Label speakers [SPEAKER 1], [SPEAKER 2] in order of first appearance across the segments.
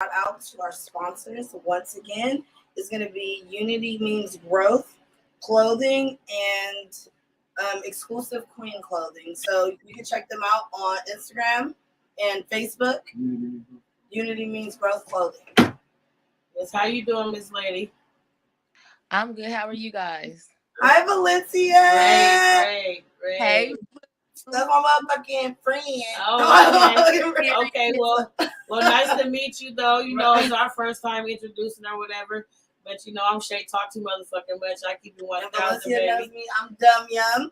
[SPEAKER 1] out to our sponsors once again. It's going to be Unity Means Growth Clothing and exclusive queen clothing. So you can check them out on Instagram and Facebook. Unity Means Growth Clothing.
[SPEAKER 2] Yes, how you doing, Miss Lady?
[SPEAKER 3] I'm good. How are you guys?
[SPEAKER 1] Hi, Valisia.
[SPEAKER 2] Great.
[SPEAKER 3] Hey.
[SPEAKER 1] That's my motherfucking friend.
[SPEAKER 2] Oh, okay. Well, nice to meet you, though. You know, it's our first time introducing or whatever. But, you know, I'm Shay. Talk too motherfucking much. I keep you 1,000, baby.
[SPEAKER 1] Knows me. I'm Dumb Yum.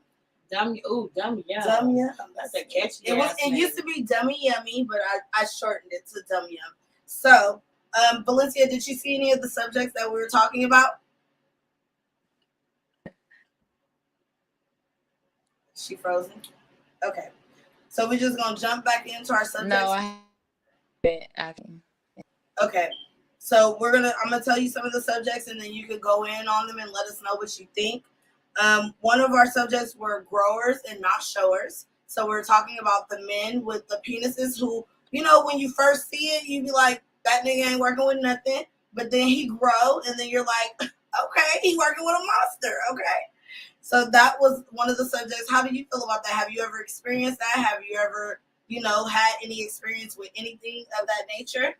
[SPEAKER 2] Dumb Yum.
[SPEAKER 1] Dumb Yum.
[SPEAKER 2] That's a catchy
[SPEAKER 1] It used to be Dummy Yummy, but I shortened it to Dumb Yum. So, Valisia, did you see any of the subjects that we were talking about? Is she frozen? Okay. So we're just gonna jump back into our subjects.
[SPEAKER 3] No, I can.
[SPEAKER 1] Okay. So I'm gonna tell you some of the subjects, and then you could go in on them and let us know what you think. One of our subjects were growers and not showers. So we're talking about the men with the penises who, you know, when you first see it, you be like, that nigga ain't working with nothing. But then he grow, and then you're like, okay, he working with a monster. Okay. So that was one of the subjects. How do you feel about that? Have you ever experienced that? Have you ever, you know, had any experience with anything of that nature?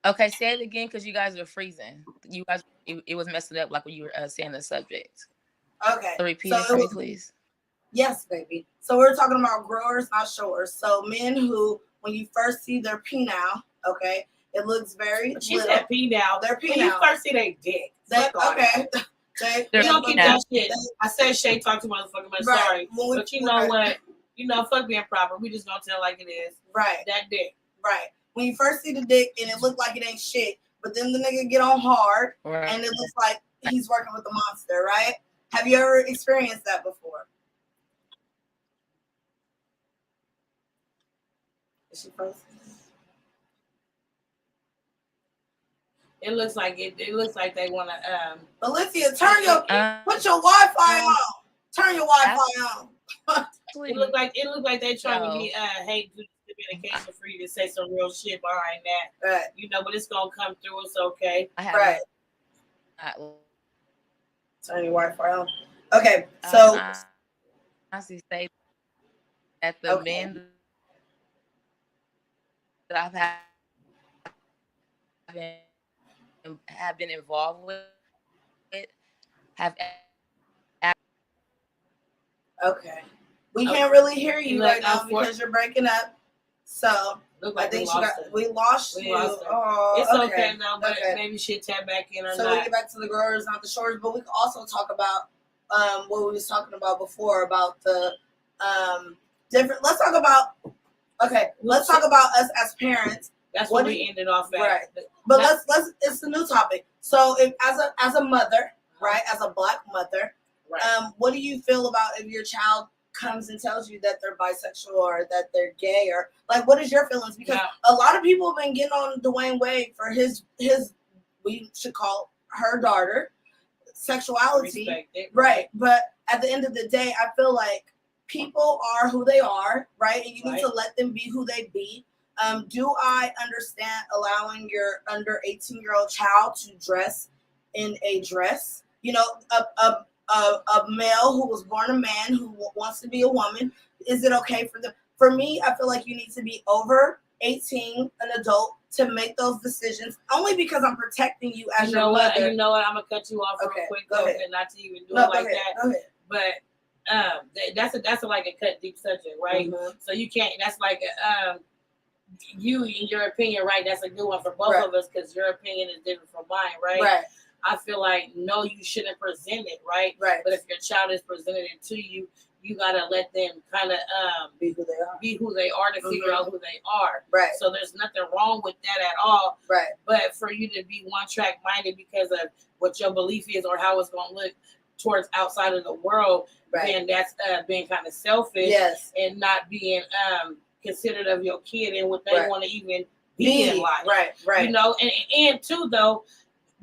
[SPEAKER 3] Okay, say it again because you guys were freezing. You guys, it was messing up like when you were saying the subject.
[SPEAKER 1] Okay.
[SPEAKER 3] So repeat it for me, please.
[SPEAKER 1] Yes, baby. So we're talking about growers, not showers. So men who, when you first see their penile, okay, it looks very.
[SPEAKER 2] She said penile. Their penile. When you first see their dick.
[SPEAKER 1] Okay.
[SPEAKER 2] You don't keep that shit. I said Shay talk to motherfucker, but right. Sorry. But you know what? You know, fuck being proper. We just gonna tell like it is.
[SPEAKER 1] Right.
[SPEAKER 2] That dick.
[SPEAKER 1] Right. When you first see the dick and it look like it ain't shit, but then the nigga get on hard and it looks like he's working with a monster, right? Have you ever experienced that before? Is she frozen?
[SPEAKER 2] It looks like it looks like they want to.
[SPEAKER 1] Valisia, put your Wi-Fi on. Turn your Wi-Fi on.
[SPEAKER 2] It look like they trying to be hate communication for you to say some real shit behind that.
[SPEAKER 1] Right.
[SPEAKER 2] You know, but it's gonna come through. It's okay.
[SPEAKER 1] Right. Turn your Wi-Fi on. Okay, so
[SPEAKER 3] I say that the men that have been involved with it have.
[SPEAKER 1] Okay. We can't really hear you right now because you're breaking up. So I think we lost you. Oh,
[SPEAKER 2] it's okay though, but maybe she'll tap back in or not.
[SPEAKER 1] So we get back to the growers, not the shores, but we can also talk about what we was talking about before about the different. Let's talk about us as parents.
[SPEAKER 2] That's what we ended off at.
[SPEAKER 1] Right. But let's it's a new topic. So if as a mother, right, as a Black mother, right. What do you feel about if your child comes and tells you that they're bisexual or that they're gay, or like, what is your feelings? Because a lot of people have been getting on Dwayne Wade for his we should call her daughter sexuality, right? But at the end of the day, I feel like people are who they are, right? And you need to let them be who they be. Do I understand allowing your under 18-year-old child to dress in a dress? You know, a male who was born a man who wants to be a woman, is it okay for them? For me, I feel like you need to be over 18, an adult, to make those decisions, only because I'm protecting you as your mother.
[SPEAKER 2] You know what? I'm going to cut you off real quick. Go ahead. Not to even do it like that.
[SPEAKER 1] Go ahead.
[SPEAKER 2] But that's like a cut deep subject, right? Mm-hmm. So you can't, that's like you, in your opinion, right? That's a good one for both of us because your opinion is different from mine, right?
[SPEAKER 1] Right.
[SPEAKER 2] I feel like, no, you shouldn't present it, right?
[SPEAKER 1] Right.
[SPEAKER 2] But if your child is presenting it to you, you gotta let them kind of
[SPEAKER 1] be who they are
[SPEAKER 2] to figure out who they are.
[SPEAKER 1] Right.
[SPEAKER 2] So there's nothing wrong with that at all.
[SPEAKER 1] Right.
[SPEAKER 2] But for you to be one track minded because of what your belief is or how it's gonna look towards outside of the world, then that's being kind of selfish and not being considerate of your kid and what they want to even be in life.
[SPEAKER 1] Right.
[SPEAKER 2] You know, and too though,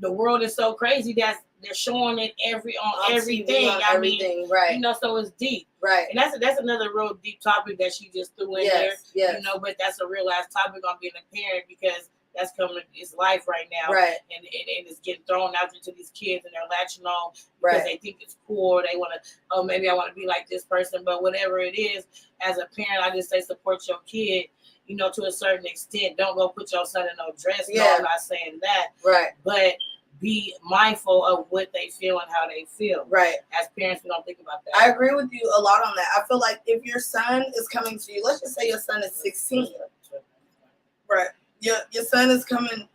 [SPEAKER 2] the world is so crazy that they're showing it on everything.
[SPEAKER 1] TV, on everything, right?
[SPEAKER 2] You know, so it's deep,
[SPEAKER 1] right?
[SPEAKER 2] And that's another real deep topic that she just threw in there.
[SPEAKER 1] Yes.
[SPEAKER 2] You know, but that's a real ass topic on being a parent because that's coming. It's life right now,
[SPEAKER 1] right?
[SPEAKER 2] And it's getting thrown out into these kids, and they're latching on because they think it's cool. They want to, oh, maybe I want to be like this person, but whatever it is, as a parent, I just say support your kid. You know, to a certain extent, don't go put your son in no dress. Yeah. No, I'm not saying that.
[SPEAKER 1] Right.
[SPEAKER 2] But be mindful of what they feel and how they feel. Right. As parents, we don't think about that.
[SPEAKER 1] I agree with you a lot on that. I feel like if your son is coming to you, let's just say your son is 16. Right. Your son is coming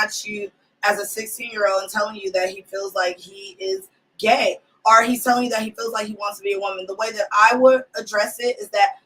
[SPEAKER 1] at you as a 16-year-old and telling you that he feels like he is gay, or he's telling you that he feels like he wants to be a woman. The way that I would address it is that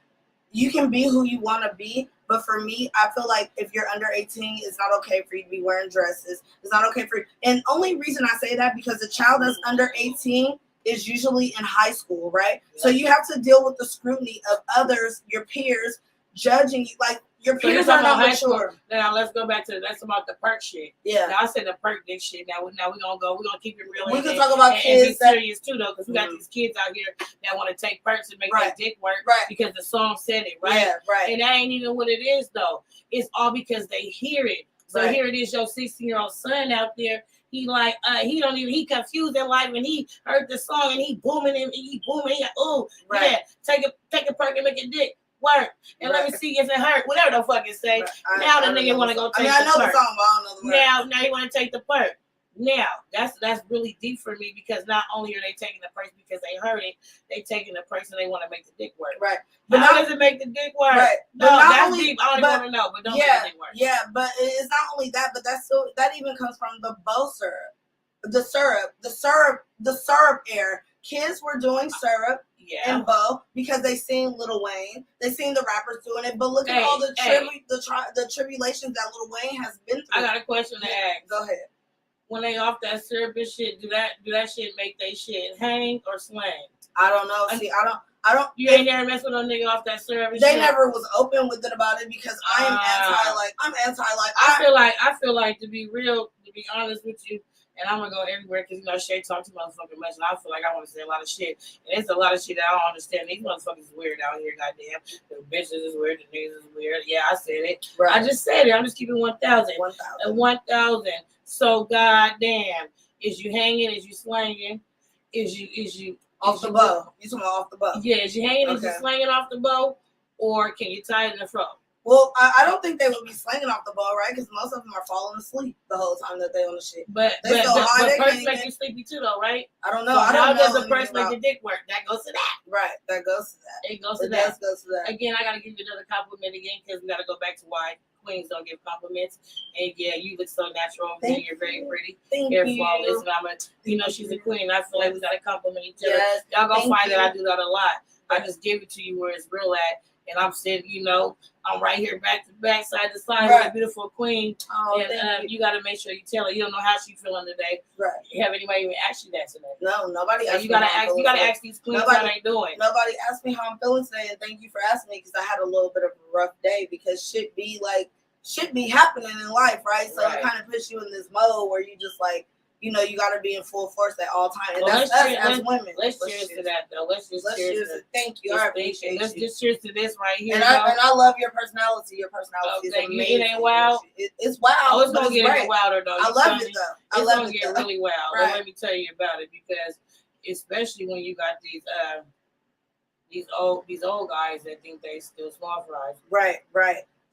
[SPEAKER 1] you can be who you want to be, but for me, I feel like if you're under 18, it's not okay for you to be wearing dresses. It's not okay for you. And only reason I say that because the child that's under 18 is usually in high school, right? Yeah. So you have to deal with the scrutiny of others, your peers, judging you. Like, your peers are not mature.
[SPEAKER 2] Now let's go back to that's about the perk shit.
[SPEAKER 1] Yeah.
[SPEAKER 2] Now I said the perk dick shit. Now we're gonna keep it real.
[SPEAKER 1] We can talk about kids
[SPEAKER 2] and be serious too though, because we got these kids out here that want to take perks and make their dick work because the song said it, right?
[SPEAKER 1] Yeah, right.
[SPEAKER 2] And that ain't even what it is though. It's all because they hear it. So here it is, your 16-year-old son out there. He like he confused in life and he heard the song and he booming. He like, oh yeah, take a perk and make a dick work, and let me see if it hurt. Whatever the fuck it say. Now the nigga want to go take the perk. I know the song, but I don't know the words. Now you want to take the perk. Now that's really deep for me because not only are they taking the perk because they heard it, they taking the perk and they want to make the dick work.
[SPEAKER 1] Right.
[SPEAKER 2] But how does it make the dick work?
[SPEAKER 1] Right.
[SPEAKER 2] No, that's only, deep. I don't want to know. But don't make the dick work.
[SPEAKER 1] Yeah, but it's not only that, but that even comes from the bow syrup, the syrup era. Kids were doing syrup. Yeah. And Bo, because they seen Lil Wayne, they seen the rappers doing it. But look at all the tribulations that Lil Wayne has been through.
[SPEAKER 2] I got a question to ask.
[SPEAKER 1] Go ahead.
[SPEAKER 2] When they off that syrup and shit, do that shit make they shit hang or slang?
[SPEAKER 1] I don't know. See, I don't.
[SPEAKER 2] You ain't never mess with no nigga off that syrup and
[SPEAKER 1] they
[SPEAKER 2] shit?
[SPEAKER 1] never was open with it about it because I'm anti.
[SPEAKER 2] I feel like to be honest with you. And I'm gonna go everywhere because Shay talks too motherfucking much, and I feel like I want to say a lot of shit. And it's a lot of shit that I don't understand. These motherfuckers is weird out here, goddamn. The bitches is weird, the niggas is weird. Yeah, I said it. Right. I just said it. I'm just keeping 1,000. 1,000. So goddamn, is you hanging? Is you slanging? Is you
[SPEAKER 1] off the bow? You talking about off the bow?
[SPEAKER 2] Yeah, is you hanging? Okay. Is you slanging off the bow, or can you tie it in the front?
[SPEAKER 1] Well, I don't think they would be slinging off the bow, right? Because most of them are falling asleep the whole time that they on the shit.
[SPEAKER 2] But perks make you sleepy too, though, right?
[SPEAKER 1] I don't know.
[SPEAKER 2] So how does the perks make the dick work? That goes to that.
[SPEAKER 1] Right, that goes to that.
[SPEAKER 2] It goes to that. Again, I gotta give you another compliment again because we gotta go back to why queens don't give compliments. And yeah, you look so natural and you're very pretty.
[SPEAKER 1] Thank
[SPEAKER 2] you're
[SPEAKER 1] you.
[SPEAKER 2] Flawless, and she's a queen. I feel like we gotta compliment each other. Yes, y'all gonna find that I do that a lot. I just give it to you where it's real at. And I'm sitting, I'm right here back to back, side to side with a beautiful queen.
[SPEAKER 1] Oh,
[SPEAKER 2] and you got to make sure you tell her. You don't know how she's feeling today.
[SPEAKER 1] Right.
[SPEAKER 2] Have anybody even asked you that today?
[SPEAKER 1] No, nobody asked me.
[SPEAKER 2] You got to ask these queens how they doing.
[SPEAKER 1] Nobody asked me how I'm feeling today, and thank you for asking me because I had a little bit of a rough day because shit be happening in life, right? So it kind of puts you in this mode where you just like, you got to be in full force at all times. And that's us as women.
[SPEAKER 2] Let's cheers to that, though. Let's cheers to
[SPEAKER 1] thank you. I appreciate you.
[SPEAKER 2] Let's just cheers to this right here.
[SPEAKER 1] And I love your personality. Your personality is amazing.
[SPEAKER 2] It ain't wild.
[SPEAKER 1] It's wild.
[SPEAKER 2] Oh, it's going to get even wilder, though.
[SPEAKER 1] I love it, though.
[SPEAKER 2] It's going to get really wild. Right. Let me tell you about it because especially when you got these old guys that think they still small fries.
[SPEAKER 1] Right.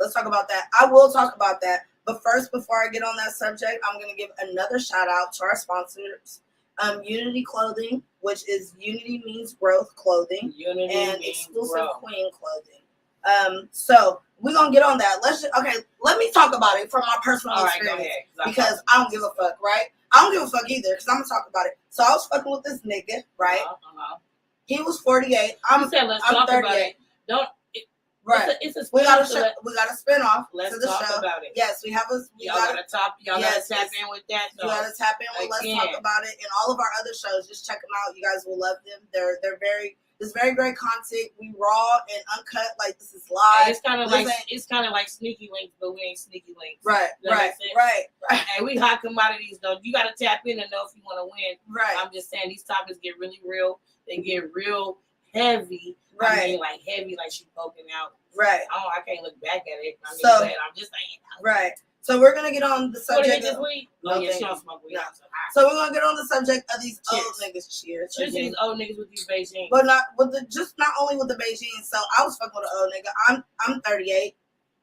[SPEAKER 1] Let's talk about that. I will talk about that. But first, before I get on that subject, I'm going to give another shout out to our sponsors, Unity Clothing, which is Unity Means Growth Clothing, and Exclusive Queen Clothing. So we're going to get on that. Let me talk about it from my personal experience because I don't give a fuck, right? I don't give a fuck either because I'm going to talk about it. So I was fucking with this nigga, right? He was 48. I'm 38. Right.
[SPEAKER 2] It's a
[SPEAKER 1] we got a spinoff to the
[SPEAKER 2] talk
[SPEAKER 1] show.
[SPEAKER 2] About it.
[SPEAKER 1] Yes, we have a.
[SPEAKER 2] Y'all gotta tap in with that.
[SPEAKER 1] You gotta tap in with Let's Talk About It, and all of our other shows. Just check them out. You guys will love them. They're very. It's very great content. We raw and uncut. Like this is live.
[SPEAKER 2] It's kind of like sneaky links, but we ain't sneaky links.
[SPEAKER 1] Right.
[SPEAKER 2] Hey, we hot commodities though. You gotta tap in and know if you want to win.
[SPEAKER 1] Right.
[SPEAKER 2] I'm just saying these topics get really real. They get real heavy.
[SPEAKER 1] Right.
[SPEAKER 2] I mean, like heavy, like she poking out.
[SPEAKER 1] Right.
[SPEAKER 2] I can't look back at it. I mean,
[SPEAKER 1] so,
[SPEAKER 2] but I'm just saying.
[SPEAKER 1] Right. So we're gonna get on the subject
[SPEAKER 2] this week.
[SPEAKER 1] No,
[SPEAKER 2] yeah, she don't smoke weed.
[SPEAKER 1] No. So we're gonna get on the subject of these old niggas. Cheers.
[SPEAKER 2] Cheers to these old niggas with these Beijing.
[SPEAKER 1] But not only with the Beijing. So I was fucking with an old nigga. I'm 38.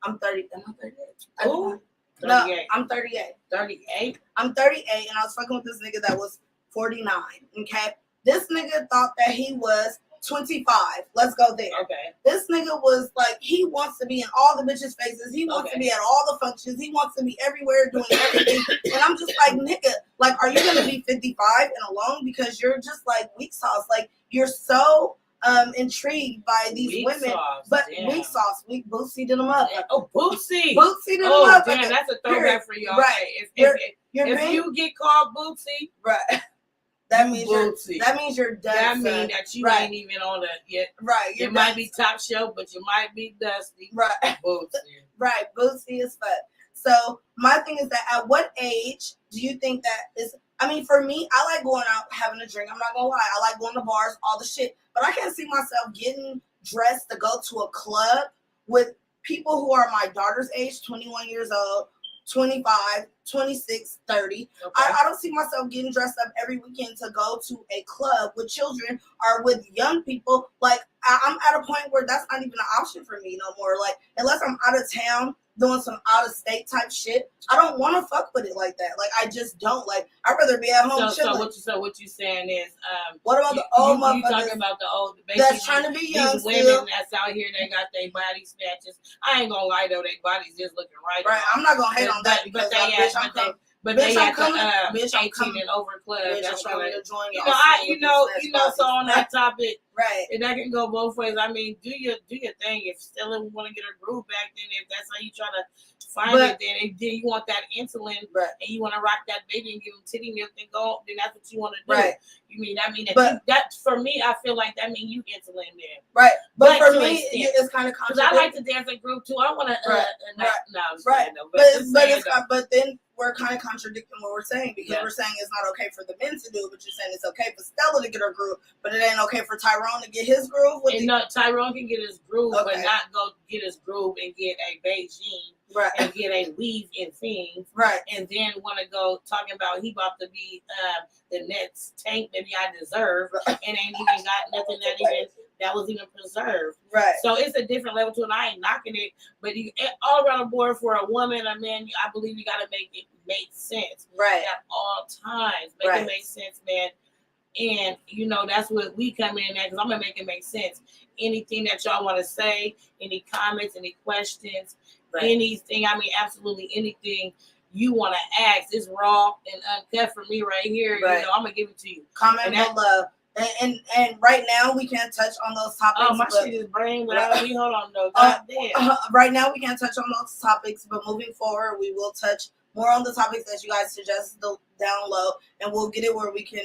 [SPEAKER 1] I'm 30. Am I 38?
[SPEAKER 2] Ooh.
[SPEAKER 1] No, I'm 38.
[SPEAKER 2] 38?
[SPEAKER 1] I'm 38, and I was fucking with this nigga that was 49. Okay? This nigga thought that he was 25. Let's go there.
[SPEAKER 2] Okay.
[SPEAKER 1] This nigga was like, he wants to be in all the bitches' faces. He wants to be at all the functions. He wants to be everywhere doing everything. And I'm just like, nigga, like, are you going to be 55 and alone? Because you're just like weak sauce. Like, you're so intrigued by these
[SPEAKER 2] weak
[SPEAKER 1] women.
[SPEAKER 2] Sauce,
[SPEAKER 1] but
[SPEAKER 2] damn.
[SPEAKER 1] Weak sauce. Bootsy did them up.
[SPEAKER 2] Oh, Bootsy.
[SPEAKER 1] Bootsy did them up.
[SPEAKER 2] Oh, damn, that's a throwback for y'all.
[SPEAKER 1] Right.
[SPEAKER 2] If you get called Bootsy.
[SPEAKER 1] Right. That means you're done.
[SPEAKER 2] That means that you ain't even on the yet.
[SPEAKER 1] Right.
[SPEAKER 2] You might be top shelf, but you might be dusty.
[SPEAKER 1] Right.
[SPEAKER 2] Bootsy.
[SPEAKER 1] Right. Bootsy as fuck. So my thing is that at what age do you think that is? I mean, for me, I like going out having a drink. I'm not gonna lie. I like going to bars, all the shit. But I can't see myself getting dressed to go to a club with people who are my daughter's age, 21 years old, 25, 26, 30. Okay. I don't see myself getting dressed up every weekend to go to a club with children or with young people. Like, I'm at a point where that's not even an option for me no more. Like, unless I'm out of town doing some out-of-state type shit, I don't want to fuck with it like that. Like, I just don't. Like, I'd rather be at home chilling.
[SPEAKER 2] So what you saying is,
[SPEAKER 1] what about the old motherfuckers?
[SPEAKER 2] You talking about the old,
[SPEAKER 1] that's trying to be young
[SPEAKER 2] these women
[SPEAKER 1] still.
[SPEAKER 2] That's out here, they got their body snatches. I ain't gonna lie though, their bodies just looking right.
[SPEAKER 1] Right, I'm not gonna hate on that because
[SPEAKER 2] but they at the 18 and over club. That's trying to join. You know. So on that topic,
[SPEAKER 1] right,
[SPEAKER 2] and that can go both ways. I mean, do your thing. If still want to get a groove back, then if that's how you try to find it, then you want that insulin,
[SPEAKER 1] right,
[SPEAKER 2] and you want to rock that baby and give him titty milk and go, then that's what you want to do.
[SPEAKER 1] Right.
[SPEAKER 2] You mean that for me, I feel like that means you insulin there.
[SPEAKER 1] Right. But for me, it's kind of
[SPEAKER 2] because I like to dance in group too. I want to.
[SPEAKER 1] But then we're kind of contradicting what we're saying because we're saying it's not okay for the men to do, but you're saying it's okay for Stella to get her groove, but it ain't okay for Tyrone to get his groove.
[SPEAKER 2] Tyrone can get his groove, but not go get his groove and get a Beijing.
[SPEAKER 1] Right.
[SPEAKER 2] And get a weave and things.
[SPEAKER 1] Right.
[SPEAKER 2] And then want to go talking about he about to be the next tank maybe I deserve and ain't even got nothing that was even preserved.
[SPEAKER 1] Right.
[SPEAKER 2] So it's a different level to it. I ain't knocking it, but all around the board for a woman, a man, I believe you got to make it make sense.
[SPEAKER 1] Right.
[SPEAKER 2] At all times. Make it make sense, man. And, that's what we come in at because I'm going to make it make sense. Anything that y'all want to say, any comments, any questions, anything, I mean, absolutely anything you want to ask. It's raw and uncut for me right here.
[SPEAKER 1] Right.
[SPEAKER 2] I'm going to give it to you.
[SPEAKER 1] Comment below. And right now we can't touch on those topics.
[SPEAKER 2] Oh, my shit is brain loud. Hold on, though. Goddamn.
[SPEAKER 1] Right now we can't touch on those topics, but moving forward, we will touch more on the topics that you guys suggest down low, and we'll get it where we can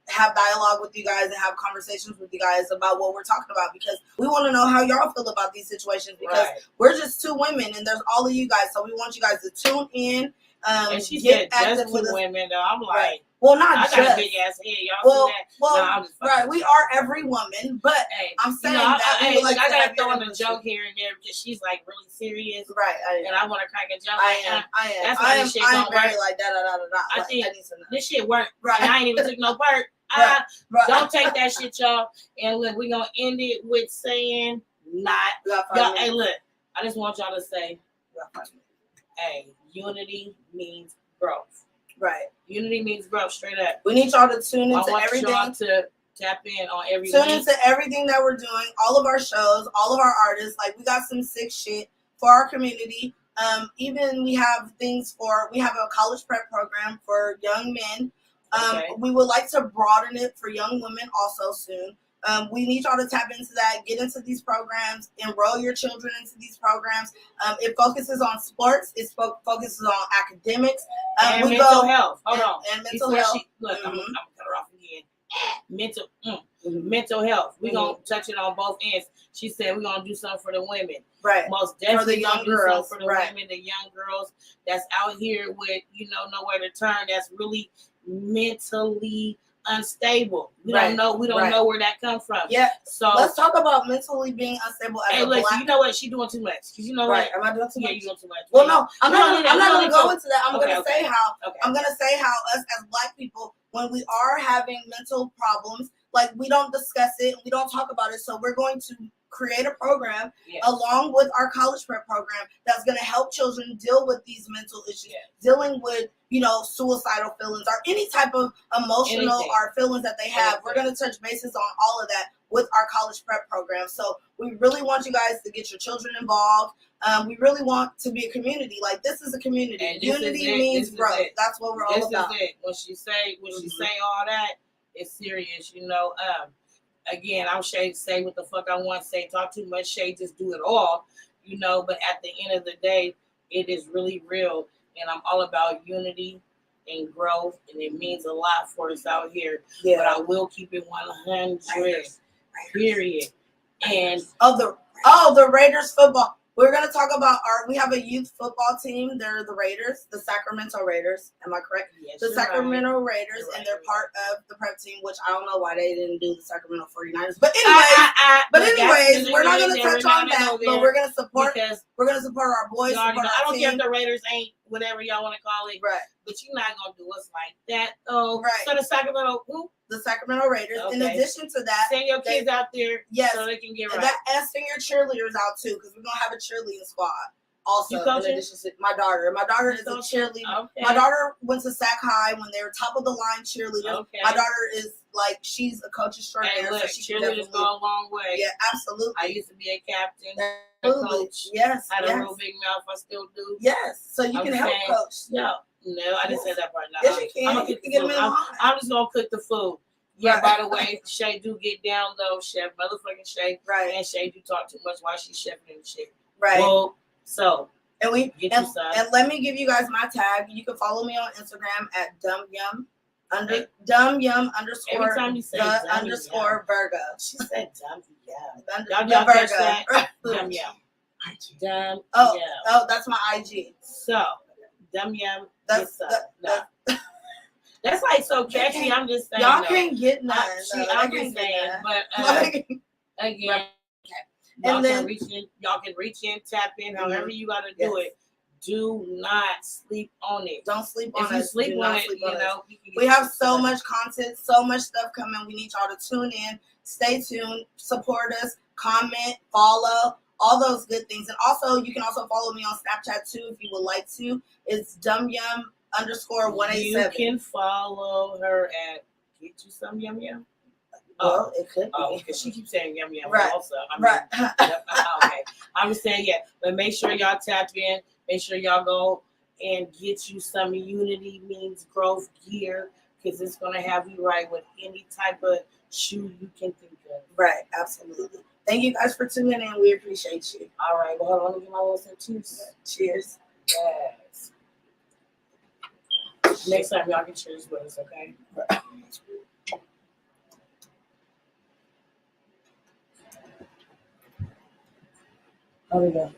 [SPEAKER 1] have dialogue with you guys and have conversations with you guys about what we're talking about because we want to know how y'all feel about these situations because we're just two women and there's all of you guys, so we want you guys to tune in.
[SPEAKER 2] And she said just two women, though. I'm like,
[SPEAKER 1] well, not
[SPEAKER 2] I
[SPEAKER 1] just.
[SPEAKER 2] got a big ass head, y'all see that?
[SPEAKER 1] Well, right. We are every woman, but I'm saying that.
[SPEAKER 2] I gotta throw in a joke here and there because she's like really serious,
[SPEAKER 1] right?
[SPEAKER 2] And I want to crack a joke.
[SPEAKER 1] I am.
[SPEAKER 2] That's why this shit don't work.
[SPEAKER 1] Like that.
[SPEAKER 2] I think this shit worked.
[SPEAKER 1] Right.
[SPEAKER 2] And I ain't even took no part. Don't take that shit, y'all. And look, we're gonna end it with saying not. Y'all, hey, look, I just want y'all to say, hey, unity means growth.
[SPEAKER 1] Right.
[SPEAKER 2] Unity means growth, straight up.
[SPEAKER 1] We need y'all to tune into everything.
[SPEAKER 2] I want y'all to tap in on everything.
[SPEAKER 1] Tune into everything that we're doing, all of our shows, all of our artists. Like, we got some sick shit for our community. Even we have a college prep program for young men. We would like to broaden it for young women also soon. We need y'all to tap into that, get into these programs, enroll your children into these programs. It focuses on sports. It focuses on academics.
[SPEAKER 2] And mental health. Hold on.
[SPEAKER 1] And mental health.
[SPEAKER 2] Look, I'm going to cut her off again. Mental health. We're going to touch it on both ends. She said we're going to do something for the women.
[SPEAKER 1] Right.
[SPEAKER 2] Most definitely
[SPEAKER 1] going to
[SPEAKER 2] do something for the women, the young girls that's out here with, nowhere to turn, that's really mentally unstable. We don't know where that comes from.
[SPEAKER 1] Yeah.
[SPEAKER 2] So
[SPEAKER 1] let's talk about mentally being unstable as a black.
[SPEAKER 2] You know what? She's doing too much. Because you know what?
[SPEAKER 1] Am I doing too much?
[SPEAKER 2] Yeah, you're doing too much.
[SPEAKER 1] Well, no, I'm not going to go into that. I'm going to say how us as black people, when we are having mental problems, like we don't discuss it, we don't talk about it. So we're going to create a program along with our college prep program that's going to help children deal with these mental issues, dealing with, suicidal feelings or any type of emotional or feelings that they have. We're going to touch bases on all of that with our college prep program. So we really want you guys to get your children involved. We really want to be a community. Like, this is a community. Unity means growth. That's what we're all about.
[SPEAKER 2] This is it. When she say all that, it's serious, Again, I'm Shay, say what the fuck I want to say. Talk too much, Shay, just do it all, But at the end of the day, it is really real. And I'm all about unity and growth. And it means a lot for us out here. Yeah. But I will keep it 100, period. And
[SPEAKER 1] the Raiders football. We're going to talk about we have a youth football team. They're the Raiders, the Sacramento Raiders. Am I correct?
[SPEAKER 2] Yes,
[SPEAKER 1] the Sacramento Raiders, and they're part of the prep team, which I don't know why they didn't do the Sacramento 49ers. But anyways, we're not going to touch on that, but we're going to support our boys.
[SPEAKER 2] I don't care if the Raiders ain't whatever y'all want to call it.
[SPEAKER 1] Right.
[SPEAKER 2] But you're not going to do us like that. Oh, right. So the Sacramento who?
[SPEAKER 1] The Sacramento Raiders. Okay. In addition to that,
[SPEAKER 2] send your kids out there so they can get right.
[SPEAKER 1] And send your cheerleaders out too, because we're gonna have a cheerleading squad. Also,
[SPEAKER 2] in addition
[SPEAKER 1] to my daughter. My daughter is a cheerleader. Okay. My daughter went to Sac High when they were top of the line cheerleaders. Okay. My daughter is she's a coach extraordinaire.
[SPEAKER 2] Hey, look, so cheerleaders go a long way.
[SPEAKER 1] Yeah, absolutely.
[SPEAKER 2] I used to be a captain.
[SPEAKER 1] Absolutely.
[SPEAKER 2] Coach.
[SPEAKER 1] Yes.
[SPEAKER 2] I had a real big mouth. I still do.
[SPEAKER 1] Yes. So you can help coach.
[SPEAKER 2] No, I didn't say that part now.
[SPEAKER 1] Yes, you can.
[SPEAKER 2] I'm just gonna cook the food. Yeah, by the way, Shay do get down though, Chef motherfucking Shay. Right. And Shay do talk too much while she's chefing and shit. Right. Well, so
[SPEAKER 1] and let me give you guys my tag. You can follow me on Instagram at dumbyum underscore
[SPEAKER 2] every time you say
[SPEAKER 1] the underscore Virgo.
[SPEAKER 2] She said dumb
[SPEAKER 1] y'all catch
[SPEAKER 2] that? Dumb yum.
[SPEAKER 1] Oh, that's my IG.
[SPEAKER 2] So dumb yum. That's like so catchy. I'm just saying.
[SPEAKER 1] Y'all can't get none.
[SPEAKER 2] I'm just saying. But again, y'all can reach in, tap in, however you got to do it. Do not sleep on it.
[SPEAKER 1] Don't sleep on it.
[SPEAKER 2] If you sleep on it,
[SPEAKER 1] we have so much content, so much stuff coming. We need y'all to tune in, stay tuned, support us, comment, follow, all those good things. And also, you can also follow me on Snapchat too if you would like to. It's dumbyum underscore 187.
[SPEAKER 2] You can follow her at Get You Some Yum Yum.
[SPEAKER 1] Well, it could be.
[SPEAKER 2] Oh, because she keeps saying yum yum
[SPEAKER 1] right.
[SPEAKER 2] Also. Okay. I'm just saying, but make sure y'all tap in. Make sure y'all go and get you some Unity Means Growth gear, because it's going to have you right with any type of shoe you can think of.
[SPEAKER 1] Right, absolutely. Thank you guys for tuning in. We appreciate you.
[SPEAKER 2] All right, well, hold on. Let me get my little cheers.
[SPEAKER 1] Cheers.
[SPEAKER 2] Yes. Next time, y'all can cheers with us, okay? There we go.